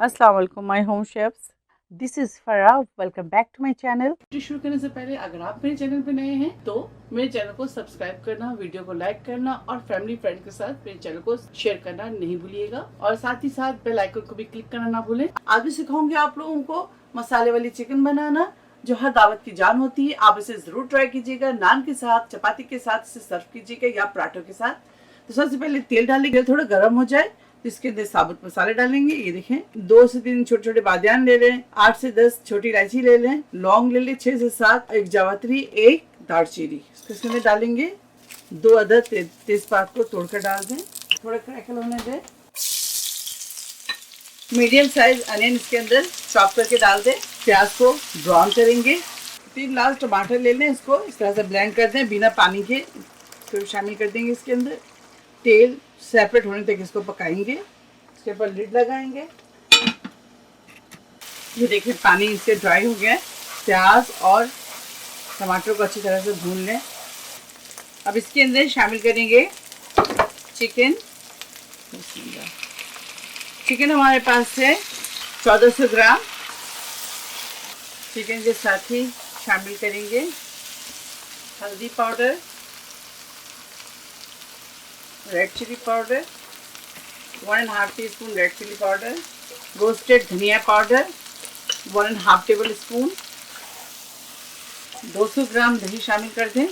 अस्सलाम वालेकुम my home chefs, this is Farah. Welcome back to my channel. शुरू करने से पहले अगर आप मेरे चैनल पे नए हैं तो मेरे चैनल को सब्सक्राइब करना, वीडियो को लाइक करना और फैमिली फ्रेंड के साथ मेरे चैनल को शेयर करना नहीं भूलिएगा और साथ ही साथ बेल आइकन को भी क्लिक करना ना भूलें। आज भी सिखाऊंगी आप लोगों को मसाले वाली चिकन बनाना जो हर दावत की जान होती है। आप इसे जरूर ट्राई कीजिएगा, नान के साथ, चपाती के साथ इसे सर्व कीजिएगा या पराठों के साथ। तो सबसे पहले तेल डालेंगे, थोड़ा गर्म हो जाए तो इसके अंदर साबुत मसाले डालेंगे। ये देखें, 2 से 3 छोटे छोटे बादियान ले लें, 8 से 10 छोटी इलायची ले लें, लौंग ले लें 6 से 7, एक जावित्री, एक दालचीनी इसके अंदर डालेंगे। 2 अदद तेजपात को तोड़कर डाल दें, थोड़ा क्रैकल होने दें। मीडियम साइज अनियन इसके अंदर चॉप करके डाल दें। प्याज को ब्राउन करेंगे। 3 लाल टमाटर ले लें, इसको इस तरह से ब्लेंड कर दें बिना पानी के। इसको शामिल कर देंगे इसके अंदर। तेल सेपरेट होने तक इसको पकाएंगे। इसके ऊपर लिड लगाएंगे। ये देखिए पानी इससे ड्राई हो गया है। प्याज और टमाटर को अच्छी तरह से भून लें। अब इसके अंदर शामिल करेंगे चिकन। चिकन हमारे पास है 1400 ग्राम। चिकन के साथ ही शामिल करेंगे हल्दी powder, red chilli powder, 1.5 teaspoon red chilli powder, roasted धनिया पाउडर 1.5 टेबल स्पून, 200 ग्राम दही शामिल कर दें,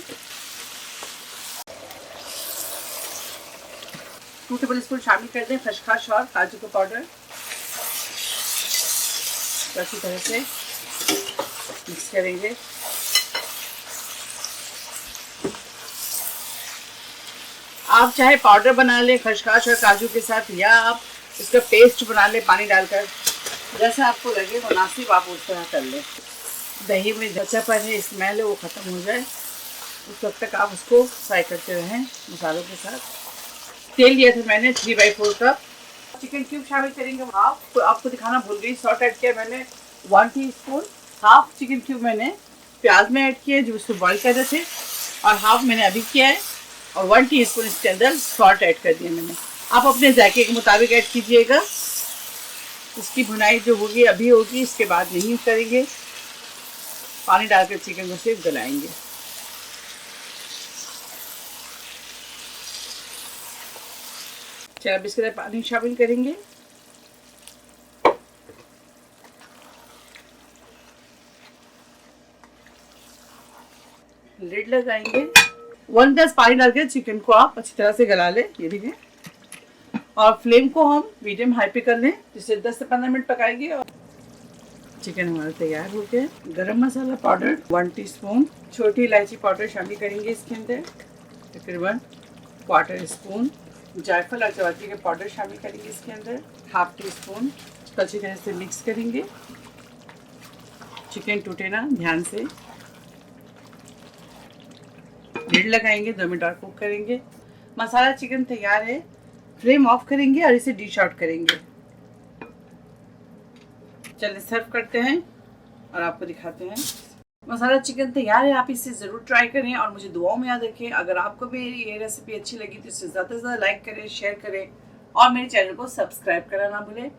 2 टेबल स्पून शामिल कर दें खसखस और काजू का पाउडर। अच्छी तरह से मिक्स करेंगे। आप चाहे पाउडर बना लें खसखस और काजू के साथ, या आप इसका पेस्ट बना लें पानी डालकर, जैसा आपको लगे मुनासिब आप उस तरह कर लें। दही में जचापन है, स्मेल है, वो ख़त्म हो जाए उस वक्त तक आप उसको फ्राई करते रहें मसालों के साथ। तेल लिया था मैंने 3/4 कप। चिकन क्यूब शामिल करेंगे हाफ। आपको दिखाना भूल गई, सॉल्ट ऐड किया मैंने 1 टीस्पून। हाफ चिकन क्यूब मैंने प्याज में ऐड किया जो उसको बॉइल कर रहे थे, और हाफ मैंने अभी किया है, और 1 टीस्पून इसके अंदर सॉल्ट ऐड कर दिया मैंने। आप अपने जायके के मुताबिक ऐड कीजिएगा। इसकी भुनाई जो होगी अभी होगी, इसके बाद नहीं करेंगे। पानी डालकर चिकन को सिर्फ गलाएंगे। चलिए अब इसके अंदर पानी शामिल करेंगे। लिड लगाएंगे। 1 ग्लास पानी डालकर चिकन को आप अच्छी तरह से गला लें। ये देखिए, और फ्लेम को हम मीडियम हाई पे कर लें, जिससे 10 से 15 मिनट पकाएंगे। और चिकन हमारा तैयार हो गया। गरम मसाला पाउडर 1 टीस्पून, छोटी इलायची पाउडर शामिल करेंगे इसके अंदर, तकरीबन 1/4 स्पून। जायफल और जावित्री का पाउडर शामिल करेंगे इसके अंदर, 1/2 टीस्पून। अच्छी तरह से मिक्स करेंगे। चिकन टूटे ना, ध्यान से। लिड लगाएंगे, 2 मिनट और कुक करेंगे। मसाला चिकन तैयार है। फ्लेम ऑफ करेंगे और इसे डिश आउट करेंगे। चलिए सर्व करते हैं और आपको दिखाते हैं। मसाला चिकन तैयार है। आप इसे ज़रूर ट्राई करें और मुझे दुआओं में याद रखें। अगर आपको भी ये रेसिपी अच्छी लगी तो इसे ज़्यादा से ज़्यादा लाइक करें, शेयर करें और मेरे चैनल को सब्सक्राइब करना ना भूलें।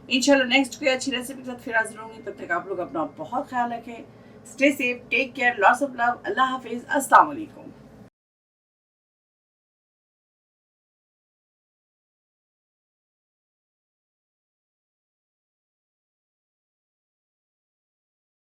इंशाल्लाह नेक्स्ट कोई अच्छी रेसिपी के साथ फिर हाजिर होंगी। तब तक आप लोग अपना बहुत ख्याल रखें। Stay safe, take care, lots of love. अल्लाह हाफिज़, अस्सलाम वालेकुम।